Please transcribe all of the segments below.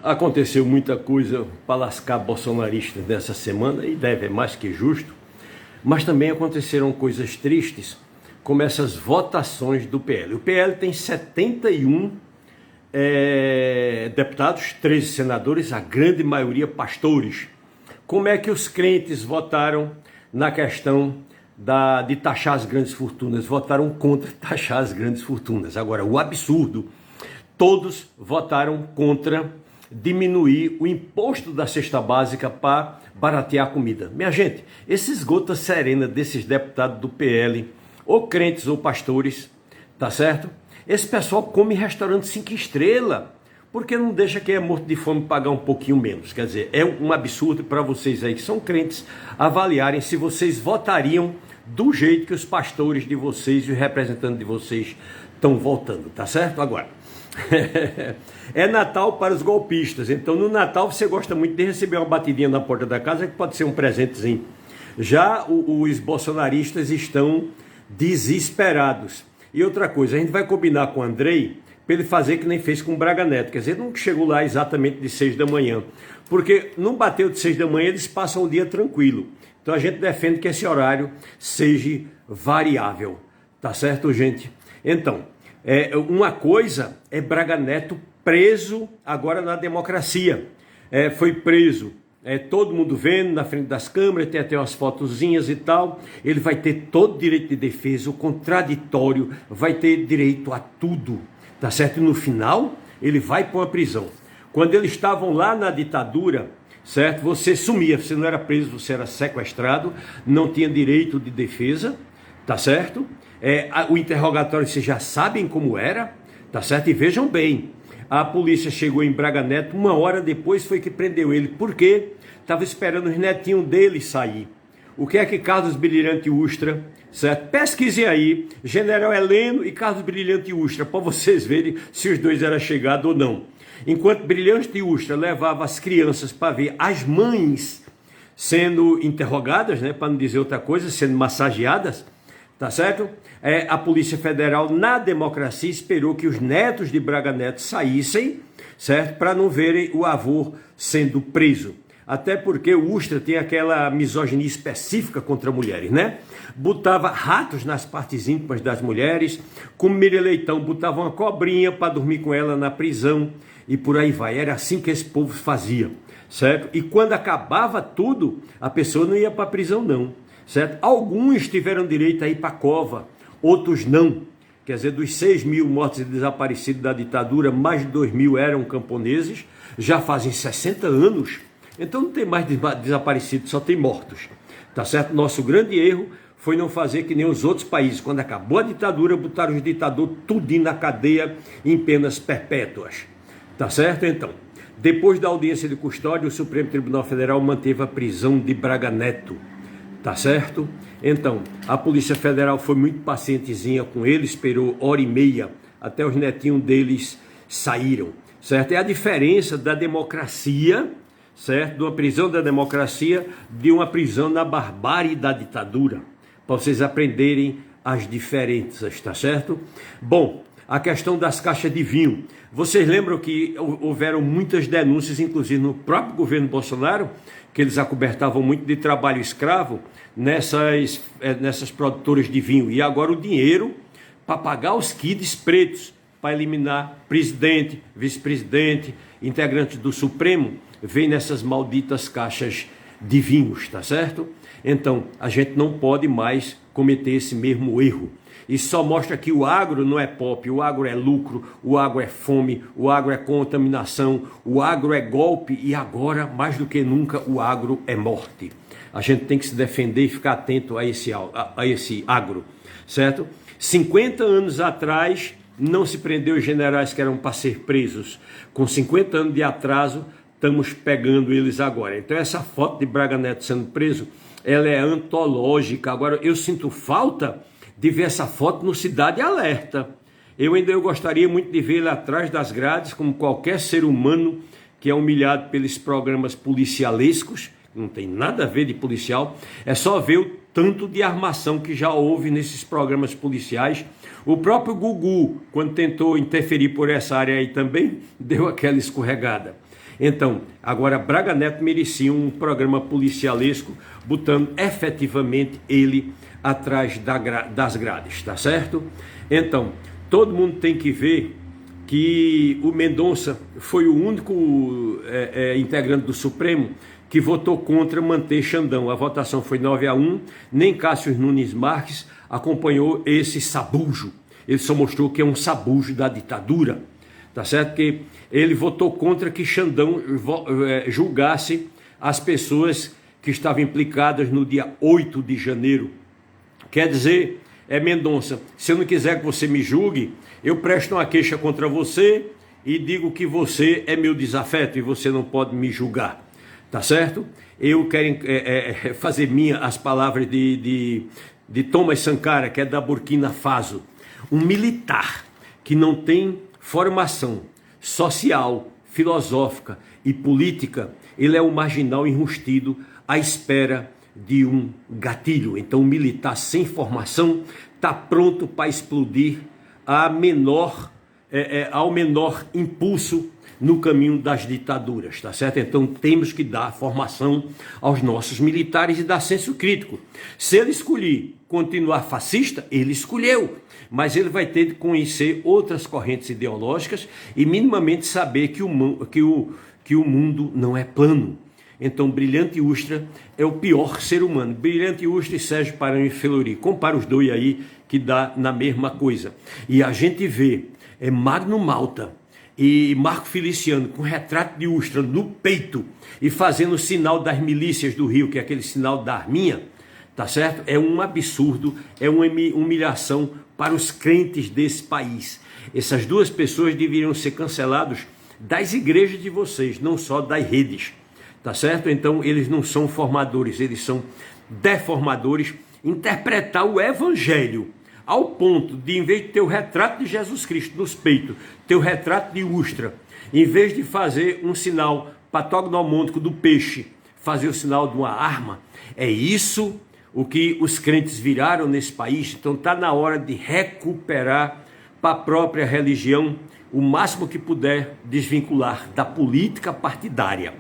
Aconteceu muita coisa para lascar bolsonaristas dessa semana, e deve, é mais que justo, mas também aconteceram coisas tristes, como essas votações do PL. O PL tem 71 deputados, 13 senadores, a grande maioria pastores. Como é que os crentes votaram na questão de taxar as grandes fortunas? Votaram contra taxar as grandes fortunas. Agora, o absurdo, todos votaram contra diminuir o imposto da cesta básica para baratear a comida. Minha gente, esses gotas serenas desses deputados do PL, ou crentes ou pastores, tá certo? Esse pessoal come em restaurante 5 estrelas, porque não deixa quem é morto de fome pagar um pouquinho menos. Quer dizer, é um absurdo para vocês aí que são crentes avaliarem se vocês votariam do jeito que os pastores de vocês e os representantes de vocês estão votando, tá certo? Agora, é Natal para os golpistas, então no Natal você gosta muito de receber uma batidinha na porta da casa, que pode ser um presentezinho. Já os bolsonaristas estão desesperados. E outra coisa, a gente vai combinar com o Andrei para ele fazer que nem fez com o Braga Neto, quer dizer, não chegou lá exatamente de 6 da manhã, porque não bateu de 6 da manhã, eles passam o dia tranquilo. Então a gente defende que esse horário seja variável, tá certo, gente? Então, uma coisa é Braga Neto preso agora na democracia. Foi preso, todo mundo vendo na frente das câmeras, tem até umas fotozinhas e tal. Ele vai ter todo o direito de defesa, o contraditório, vai ter direito a tudo, tá certo? E no final, ele vai para uma prisão. Quando eles estavam lá na ditadura, certo? Você sumia, você não era preso, você era sequestrado, não tinha direito de defesa, tá certo? O interrogatório vocês já sabem como era, tá certo? E vejam bem, a polícia chegou em Braga Neto 1 hora depois, foi que prendeu ele, porque estava esperando os netinhos dele sair. O que é que Carlos Brilhante Ustra, certo? Pesquisem aí, General Heleno e Carlos Brilhante Ustra, para vocês verem se os dois eram chegados ou não. Enquanto Brilhante Ustra levava as crianças para ver as mães sendo interrogadas, né, para não dizer outra coisa, sendo massageadas, tá certo? A Polícia Federal, na democracia, esperou que os netos de Braga Neto saíssem, certo? Para não verem o avô sendo preso. Até porque o Ustra tem aquela misoginia específica contra mulheres, né? Botava ratos nas partes íntimas das mulheres, como Miriam Leitão, botava uma cobrinha para dormir com ela na prisão, e por aí vai. Era assim que esse povo fazia, certo? E quando acabava tudo, a pessoa não ia para a prisão, não. Certo? Alguns tiveram direito a ir para a cova, outros não. Quer dizer, dos 6 mil mortos e desaparecidos da ditadura, mais de 2 mil eram camponeses, já fazem 60 anos, então não tem mais desaparecidos, só tem mortos. Tá certo? Nosso grande erro foi não fazer que nem os outros países. Quando acabou a ditadura, botaram os ditadores tudinho na cadeia em penas perpétuas. Tá certo? Então, depois da audiência de custódia, o Supremo Tribunal Federal manteve a prisão de Braga Neto. Tá certo? Então, a Polícia Federal foi muito pacientezinha com ele, esperou 1h30 até os netinhos deles saíram, certo? É a diferença da democracia, certo? De uma prisão da democracia, de uma prisão na barbárie da ditadura, para vocês aprenderem as diferenças, tá certo? Bom, a questão das caixas de vinho. Vocês lembram que houveram muitas denúncias, inclusive no próprio governo Bolsonaro, que eles acobertavam muito de trabalho escravo nessas produtoras de vinho. E agora o dinheiro para pagar os kids pretos, para eliminar presidente, vice-presidente, integrantes do Supremo, vem nessas malditas caixas de vinhos, tá certo? Então, a gente não pode mais cometer esse mesmo erro. Isso só mostra que o agro não é pop, o agro é lucro, o agro é fome, o agro é contaminação, o agro é golpe e agora, mais do que nunca, o agro é morte. A gente tem que se defender e ficar atento a esse agro, certo? 50 anos atrás não se prendeu os generais que eram para ser presos. Com 50 anos de atraso, estamos pegando eles agora. Então essa foto de Braga Neto sendo preso, ela é antológica. Agora eu sinto falta de ver essa foto no Cidade Alerta. Eu gostaria muito de ver ele atrás das grades, como qualquer ser humano que é humilhado pelos programas policialescos, não tem nada a ver de policial, é só ver o tanto de armação que já houve nesses programas policiais, O próprio Gugu, quando tentou interferir por essa área aí também, deu aquela escorregada. Então, agora Braga Neto merecia um programa policialesco, botando efetivamente ele atrás das grades, tá certo? Então, todo mundo tem que ver que o Mendonça foi o único integrante do Supremo que votou contra manter Xandão. A votação foi 9-1, nem Cássio Nunes Marques acompanhou esse sabujo. Ele só mostrou que é um sabujo da ditadura, tá certo? Que ele votou contra que Xandão julgasse as pessoas que estavam implicadas no dia 8 de janeiro. Quer dizer, Mendonça, se eu não quiser que você me julgue, eu presto uma queixa contra você e digo que você é meu desafeto e você não pode me julgar, tá certo? Eu quero fazer minha as palavras de Thomas Sankara, que é da Burkina Faso. Um militar que não tem formação social, filosófica e política, ele é um marginal enrustido à espera de um gatilho. Então, um militar sem formação está pronto para explodir ao menor impulso no caminho das ditaduras, tá certo? Então temos que dar formação aos nossos militares e dar senso crítico. Se ele escolher continuar fascista, ele escolheu, mas ele vai ter de conhecer outras correntes ideológicas e minimamente saber que o mundo não é plano. Então, Brilhante Ustra é o pior ser humano. Brilhante Ustra e Sérgio Paranhos Fleury. Compara os dois aí, que dá na mesma coisa. E a gente vê Magno Malta e Marco Feliciano com retrato de Ustra no peito e fazendo o sinal das milícias do Rio, que é aquele sinal da arminha, tá certo? É um absurdo, é uma humilhação para os crentes desse país. Essas duas pessoas deveriam ser cancelados das igrejas de vocês, não só das redes. Tá certo? Então eles não são formadores, eles são deformadores. Interpretar o evangelho ao ponto de, em vez de ter o retrato de Jesus Cristo nos peitos, ter o retrato de Ustra, em vez de fazer um sinal patognomônico do peixe, fazer o sinal de uma arma, é isso o que os crentes viraram nesse país. Então está na hora de recuperar para a própria religião o máximo que puder, desvincular da política partidária.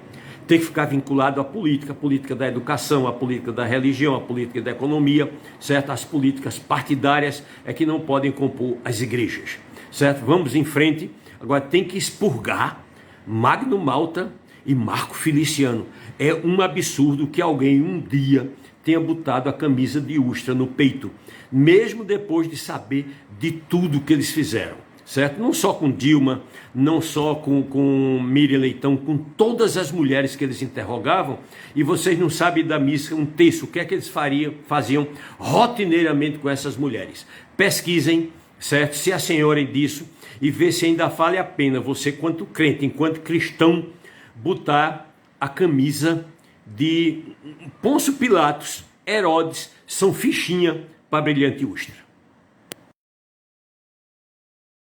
Tem que ficar vinculado à política, a política da educação, a política da religião, a política da economia, certo? As políticas partidárias é que não podem compor as igrejas, certo? Vamos em frente. Agora tem que expurgar Magno Malta e Marco Feliciano. É um absurdo que alguém um dia tenha botado a camisa de Ustra no peito, mesmo depois de saber de tudo que eles fizeram. Certo? Não só com Dilma, não só com Miriam Leitão, com todas as mulheres que eles interrogavam, e vocês não sabem da missa, um terço, o que é que eles faziam rotineiramente com essas mulheres. Pesquisem, certo? Se assenhorem disso e vê se ainda vale a pena você, quanto crente, enquanto cristão, botar a camisa de Pôncio Pilatos, Herodes, São Fichinha para Brilhante Ustra.